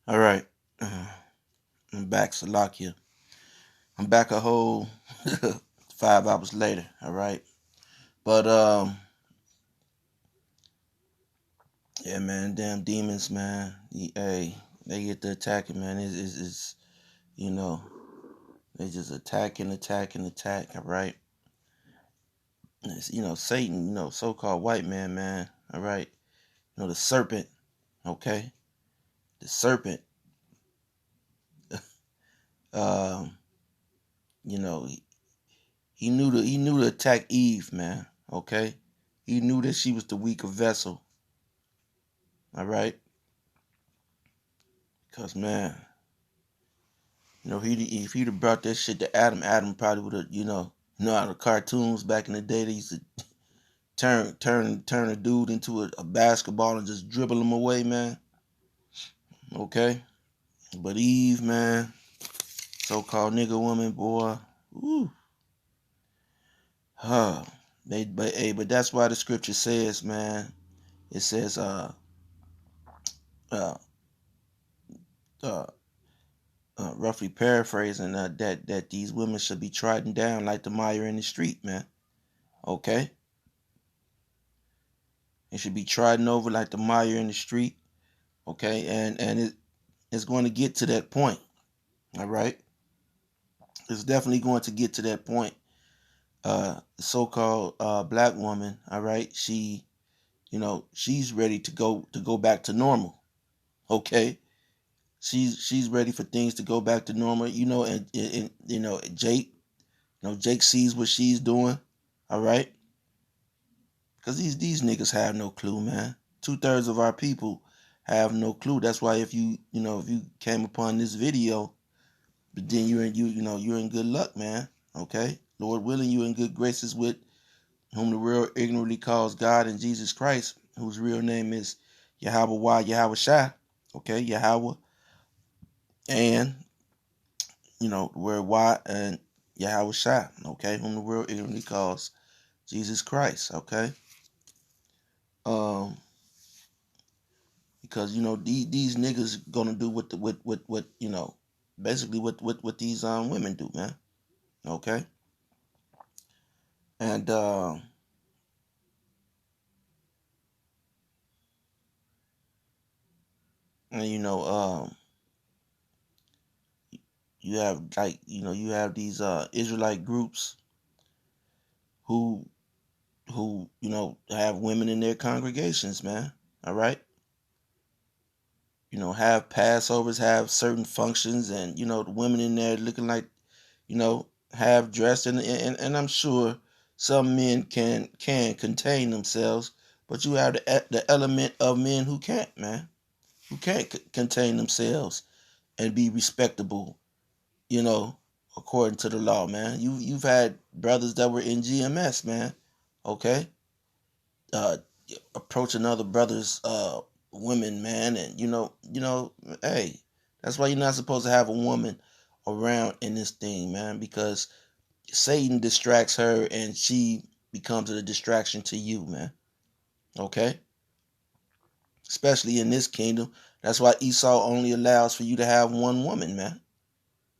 All right. I'm back, Salakia. I'm back a whole 5 hours later. All right. But yeah, man, damn demons, man. Hey, they get to attacking, man. It's you know, they just attack and attack and attack. All right. It's, Satan, so-called white man, man. All right. The serpent. Okay. The serpent. Um, you know, he knew to attack Eve, man. Okay. He knew that she was the weaker vessel. All right. Cause man, if he'd have brought that shit to Adam, Adam probably would have, how the cartoons back in the day they used to turn a dude into a basketball and just dribble him away, man. Okay. But Eve, man, so-called nigga woman, boy, ooh, huh. But that's why the scripture says, man. It says, uh, uh, roughly paraphrasing, that these women should be trodden down like the mire in the street, man. Okay, it should be trodden over like the mire in the street. Okay, and it's going to get to that point. All right, it's definitely going to get to that point. The so-called black woman. All right, she's ready to go back to normal. Okay, she's ready for things to go back to normal. And Jake. Jake sees what she's doing. All right, because these niggas have no clue, man. 2/3 of our people have no clue. That's why if you came upon this video, but then you're in good luck, man. Okay, Lord willing, you're in good graces with whom the world ignorantly calls God and Jesus Christ, whose real name is Yahweh Yahweh Shai. Okay, Yahweh, and the word Y and Yahweh Shai. Okay, whom the world ignorantly calls Jesus Christ. Okay. Um, because these niggas gonna do what basically what these women do, man. Okay, and and you have these Israelite groups who have women in their congregations, man. All right, have Passovers, have certain functions, and the women in there looking like have dressed, and I'm sure some men can contain themselves, but you have the element of men who can't, man, who can't contain themselves and be respectable, you know, according to the law, man. You've had brothers that were in GMS, man, okay, uh, approaching other brothers, women, man, and hey, that's why you're not supposed to have a woman around in this thing, man, because Satan distracts her and she becomes a distraction to you, man. Okay? Especially in this kingdom. That's why Esau only allows for you to have one woman, man.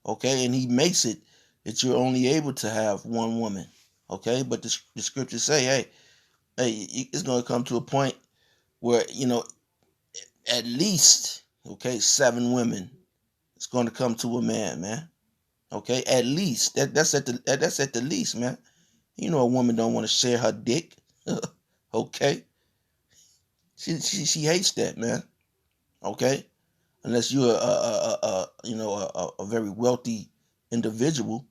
Okay? And he makes it that you're only able to have one woman. Okay? But the scriptures say, hey, it's going to come to a point where, at least, okay, 7 women. It's going to come to a man. Okay? At least. That's at the least, man. A woman don't want to share her dick. Okay, she hates that, man. Okay, unless you're a very wealthy individual.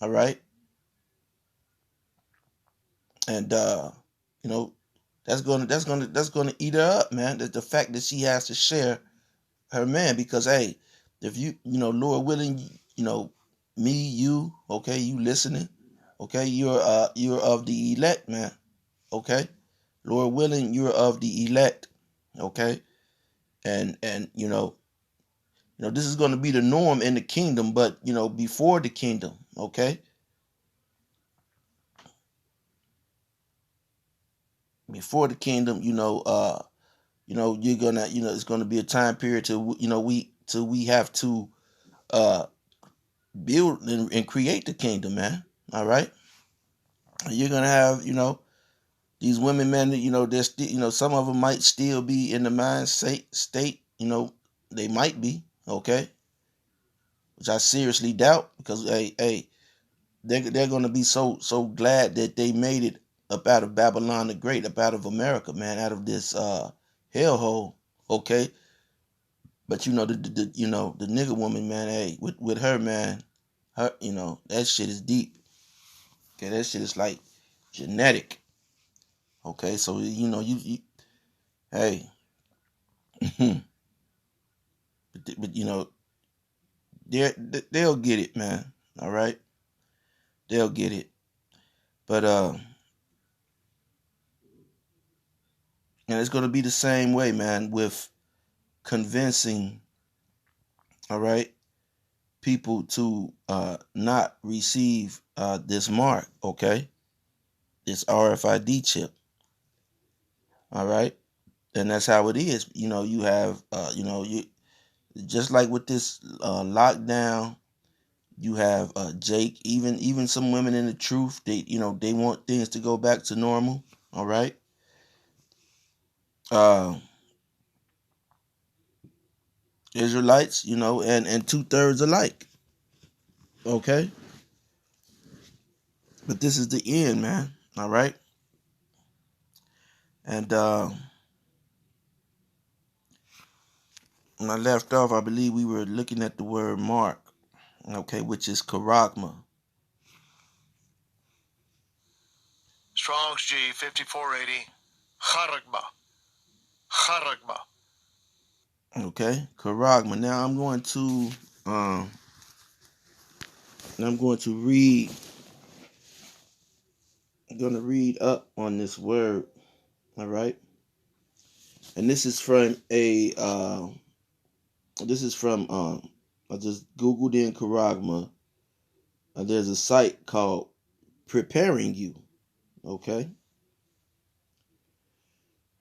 All right, and you know that's gonna eat her up, man. The fact that she has to share her man, because hey, if Lord willing, me, you, okay, you listening, okay, you're of the elect, man. Okay, Lord willing, you're of the elect. Okay, and this is going to be the norm in the kingdom, but before the kingdom. Okay, before the kingdom, you're gonna, it's gonna be a time period till we have to uh build and create the kingdom, man. All right, you're gonna have, these women, man. They're still, some of them might still be in the mind state. They might be, okay, which I seriously doubt, because hey, they're gonna be so glad that they made it up out of Babylon the Great, up out of America, man, out of this hellhole, okay. But the nigga woman, man, hey, with her, man, her, that shit is deep. Okay, that shit is like genetic. Okay, so you hey, but they'll get it, man. All right, they'll get it. But and it's gonna be the same way, man, with convincing, all right, people to not receive this mark, okay, this RFID chip, all right, and that's how it is. You have, you just like with this lockdown. You have Jake, even some women in the truth. They want things to go back to normal. All right. Uh, Israelites, and 2/3 alike. Okay. But this is the end, man. All right. And when I left off, I believe we were looking at the word mark. Okay, which is charagma. Strong's G 5480. Charagma. Charagma. Okay, charagma. Now I'm going to read. I'm going to read up on this word. All right. And this is from I just googled in charagma. There's a site called Preparing You. Okay,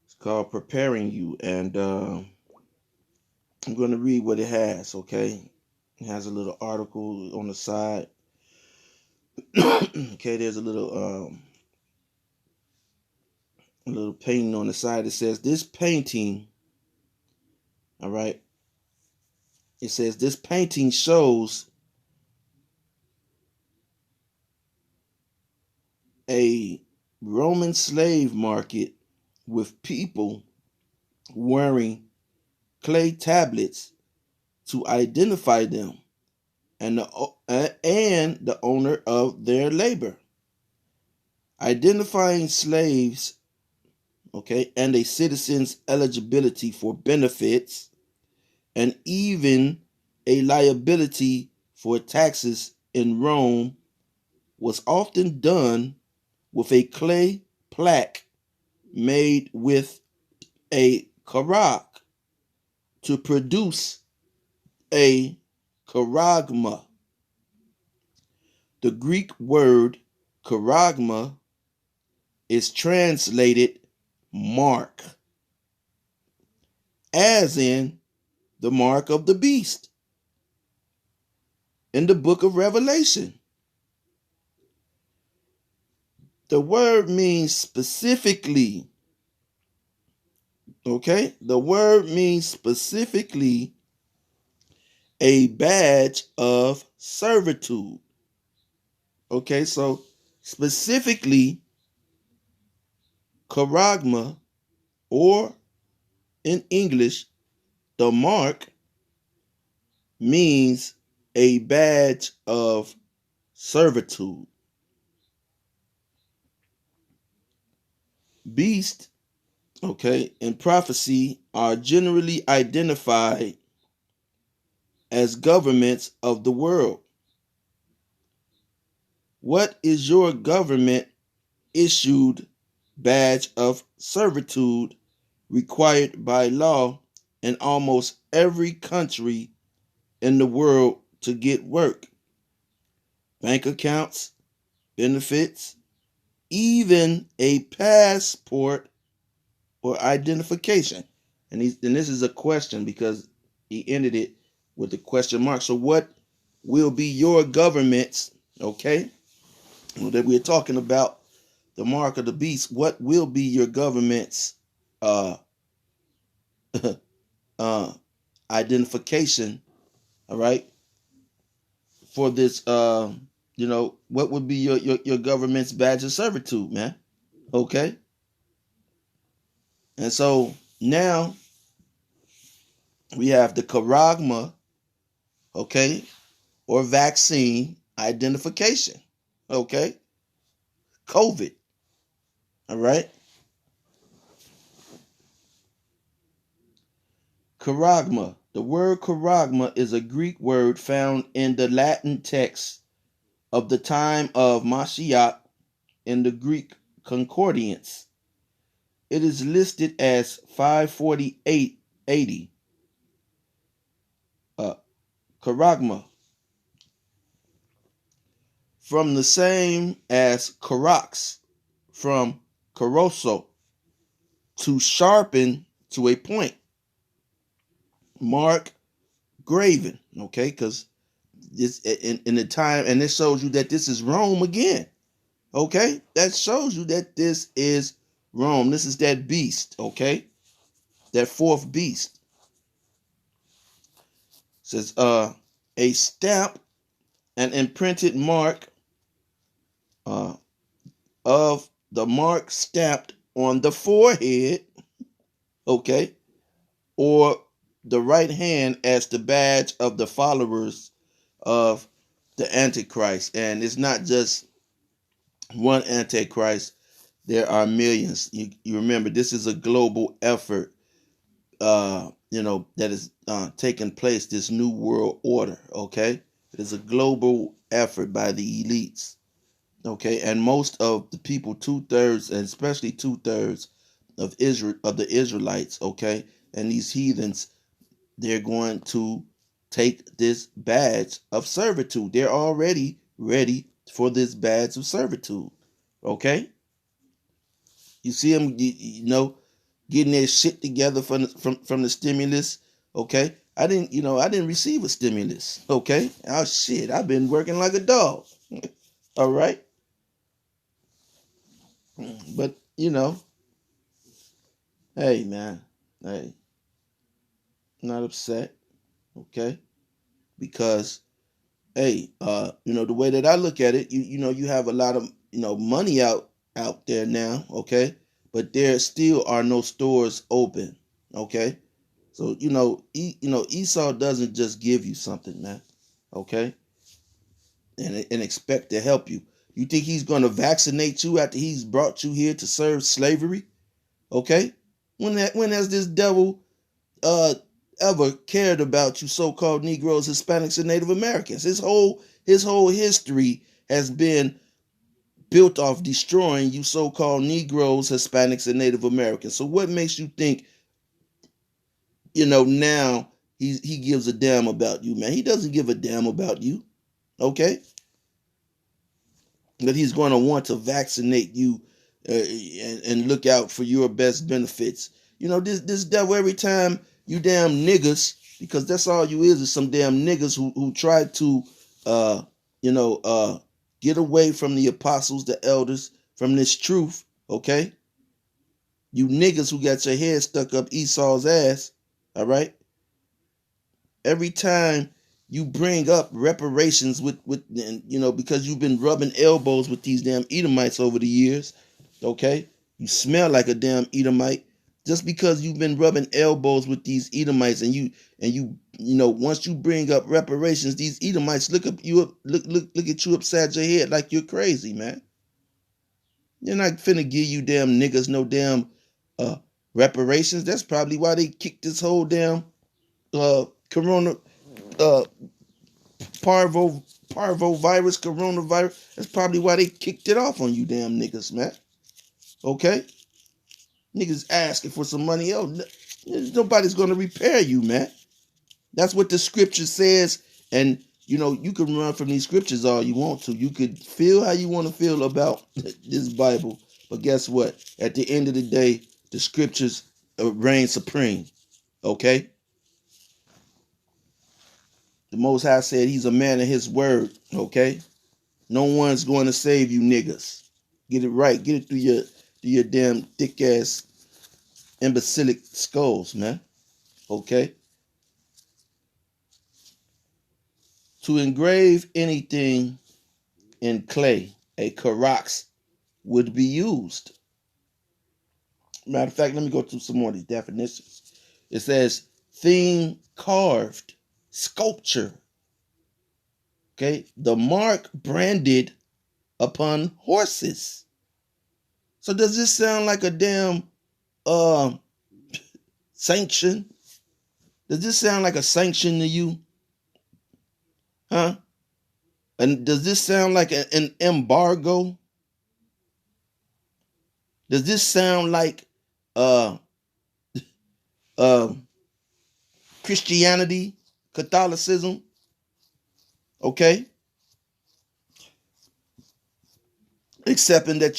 it's called Preparing You, and I'm going to read what it has. Okay, it has a little article on the side. Okay, there's a little painting on the side. It says this painting. All right. It says this painting shows a Roman slave market with people wearing clay tablets to identify them and the owner of their labor, identifying slaves, okay, and a citizen's eligibility for benefits, and even a liability for taxes in Rome was often done with a clay plaque made with a karak to produce a charagma. The Greek word charagma is translated mark, as in the mark of the beast in the book of Revelation. The word means specifically, okay? The word means specifically a badge of servitude. Okay, so specifically, charagma, or in English, the mark, means a badge of servitude. Beast, okay, in prophecy are generally identified as governments of the world. What is your government issued badge of servitude required by law in almost every country in the world to get work? Bank accounts, benefits, even a passport or identification. And this is a question because he ended it with the question mark. So what will be your government's, okay? Well, that we're talking about the mark of the beast. What will be your government's uh uh identification, all right, for this what would be your government's badge of servitude, man? Okay? And so now we have the Charagma, okay, or vaccine identification. Okay? COVID. All right? Charagma. The word charagma is a Greek word found in the Latin text of the time of Mashiach in the Greek Concordance. It is listed as 548 80. Charagma. From the same as charax, from caroso, to sharpen to a point. Mark graven, okay, because this in the time, and this shows you that this is Rome again. Okay, that shows you that this is Rome. This is that beast, okay, that fourth beast. It says a stamp, an imprinted mark uh of the mark stamped on the forehead, okay, or the right hand as the badge of the followers of the Antichrist. And it's not just one Antichrist, there are millions. You remember, this is a global effort, that is taking place, this new world order, okay? It is a global effort by the elites, okay? And most of the people, 2/3, and especially 2/3 of Israel, of the Israelites, okay? And these heathens, they're going to take this badge of servitude. They're already ready for this badge of servitude, okay? You see them, getting their shit together from the stimulus. Okay, I didn't receive a stimulus. Okay, oh shit, I've been working like a dog. All right, but hey man, hey, not upset. Okay, because hey, the way that I look at it, you have a lot of money out there now. Okay, but there still are no stores open. Okay, so Esau doesn't just give you something, man. Okay, and expect to help you. You think he's going to vaccinate you after he's brought you here to serve slavery? Okay, when has this devil uh ever cared about you so-called Negroes, Hispanics, and Native Americans? His whole history has been built off destroying you so-called Negroes, Hispanics, and Native Americans. So what makes you think now he gives a damn about you, man? He doesn't give a damn about you, okay? That he's going to want to vaccinate you and look out for your best benefits. This devil, every time you damn niggas, because that's all you is some damn niggas who try to uh you know uh get away from the apostles, the elders, from this truth, okay? You niggas who got your head stuck up Esau's ass, all right? Every time you bring up reparations because you've been rubbing elbows with these damn Edomites over the years, okay? You smell like a damn Edomite just because you've been rubbing elbows with these Edomites, and once you bring up reparations, these Edomites look at you upside your head like you're crazy, man. You're not finna give you damn niggas no damn uh reparations. That's probably why they kicked this whole damn corona uh parvo virus, coronavirus. That's probably why they kicked it off on you damn niggas, man. Okay? Niggas asking for some money. Nobody's gonna repair you, man. That's what the scripture says. And you can run from these scriptures all you want to. You could feel how you want to feel about this Bible. But guess what? At the end of the day, the scriptures reign supreme. Okay? The Most High said he's a man of his word. Okay? No one's going to save you niggas. Get it right. Get it through your damn thick ass imbecilic skulls, man. Okay? To engrave anything in clay, a karax would be used. Matter of fact, let me go through some more of these definitions. It says thing carved, sculpture. Okay? The mark branded upon horses. So does this sound like a damn uh, sanction? Does this sound like a sanction to you? Huh? And does this sound like an embargo? Does this sound like uh uh Christianity, Catholicism? Okay? Accepting that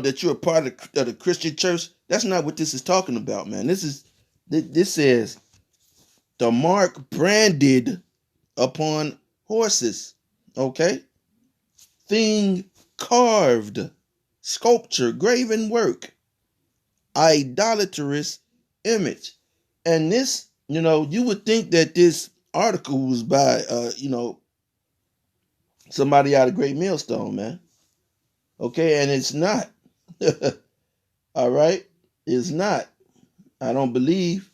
that you're a part of the Christian church. That's not what this is talking about, man. This says the mark branded upon horses. Okay? Thing carved, sculpture, graven work, idolatrous image. And this, you would think that this article was by somebody out of Great Millstone, man. Okay, and it's not. All right? It's not. I don't believe.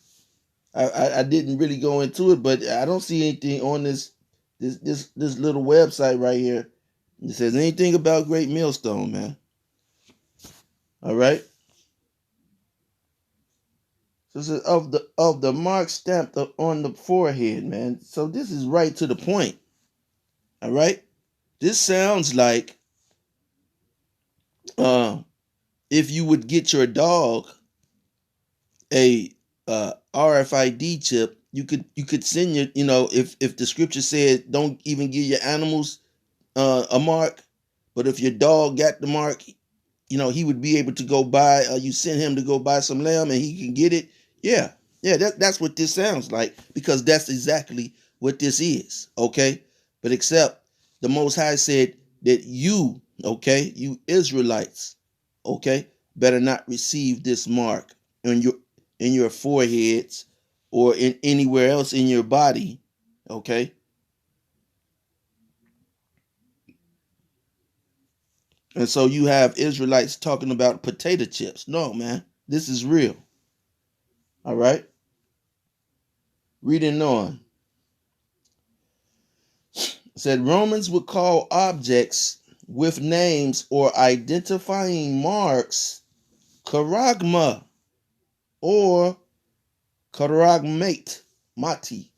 I didn't really go into it, but I don't see anything on this little website right here that says anything about Great Millstone, man. All right. So it says of the mark stamped on the forehead, man. So this is right to the point. All right. This sounds like uh, if you would get your dog a RFID chip, you could send if the scripture said don't even give your animals a mark, but if your dog got the mark, he would be able to go buy. You send him to go buy some lamb, and he can get it. Yeah, yeah. That's what this sounds like, because that's exactly what this is. Okay, but except the Most High said that you Israelites, better not receive this mark in your foreheads or in anywhere else in your body. Okay, and so you have Israelites talking about potato chips. No, man, this is real. All right. Reading on. It said Romans would call objects with names or identifying marks charagma or charagmati.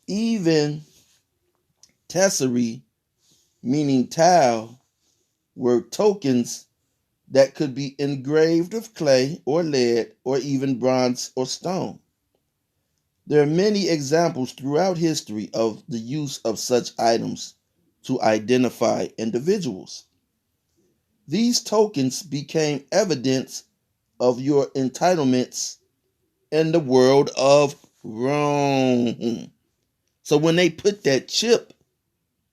Even tesserae, meaning tile, were tokens that could be engraved of clay or lead or even bronze or stone. There are many examples throughout history of the use of such items to identify individuals. These tokens became evidence of your entitlements in the world of Rome. So when they put that chip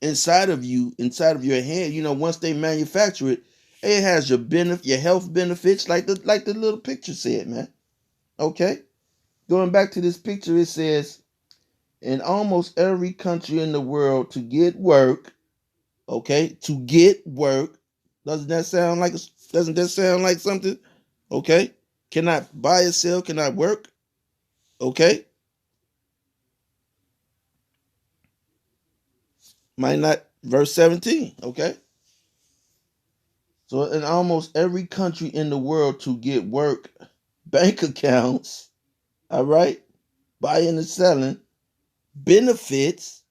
inside of you, inside of your hand, once they manufacture it, it has your health benefits, like the little picture said, man. Okay? Going back to this picture, it says in almost every country in the world to get work, to get work. Doesn't that sound like something? Okay? Cannot buy or sell, cannot work. Okay? Might not verse 17, okay? So in almost every country in the world to get work, bank accounts, all right? Buying and selling, benefits,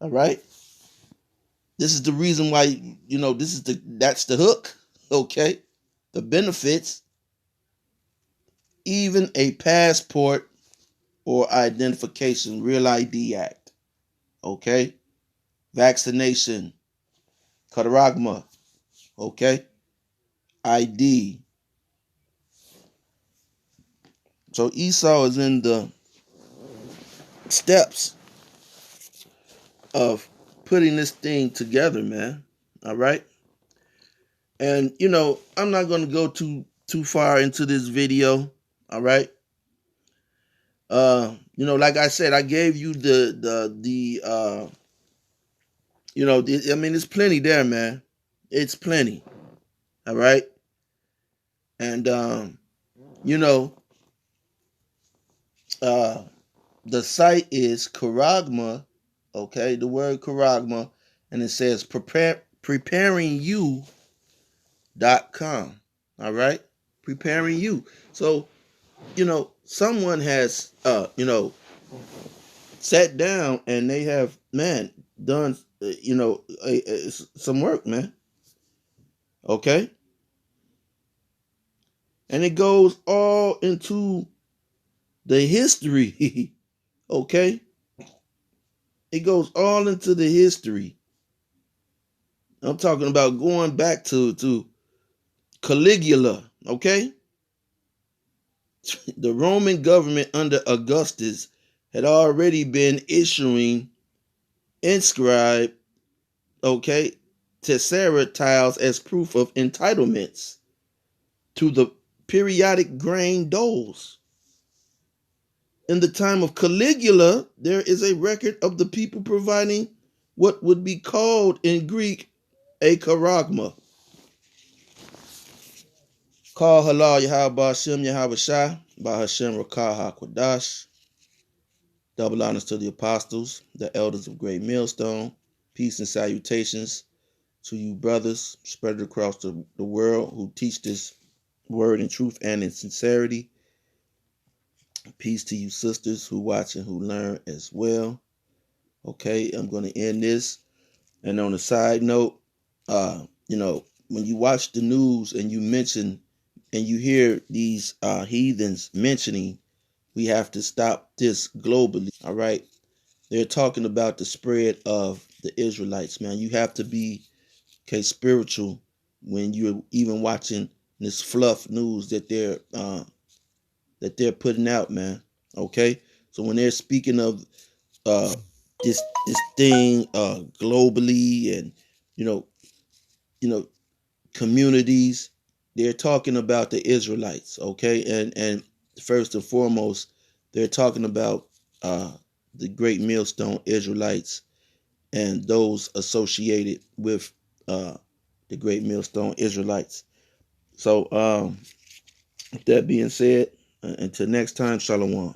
all right? This is the reason why, that's the hook, okay? The benefits, even a passport or identification, Real ID Act, okay? Vaccination, Charagma, okay? ID, So Esau is in the steps of putting this thing together, man. All right. And I'm not gonna go too far into this video. All right. Like I said, I gave you I mean, it's plenty there, man. It's plenty. All right. And you know, uh the site is Charagma, okay, the word Charagma, and it says preparingyou.com. All right. Preparing you. So, someone has sat down and they have, man, done some work, man. Okay. And it goes all into the history. Okay. It goes all into the history. I'm talking about going back to Caligula. Okay. The Roman government under Augustus had already been issuing inscribed, okay, tessera tiles as proof of entitlements to the periodic grain doles. In the time of Caligula, there is a record of the people providing what would be called in Greek a charagma. Call halal Yahweh Hashem Yahweh Shai, by Hashem Rakah HaKwadash. Double honors to the apostles, the elders of Great Millstone. Peace and salutations to you brothers spread across the world who teach this word in truth and in sincerity. Peace to you sisters who watch and who learn as well. Okay, I'm going to end this. And on a side note, when you watch the news and you mention and you hear these heathens mentioning, we have to stop this globally. All right. They're talking about the spread of the Israelites, man. You have to be spiritual when you're even watching this fluff news that they're putting out, man. Okay, so when they're speaking of uh, this thing globally and you know you know communities, they're talking about the Israelites. Okay, and first and foremost, they're talking about the Great Millstone Israelites and those associated with the Great Millstone Israelites. So, with that being said, until next time, Shalom.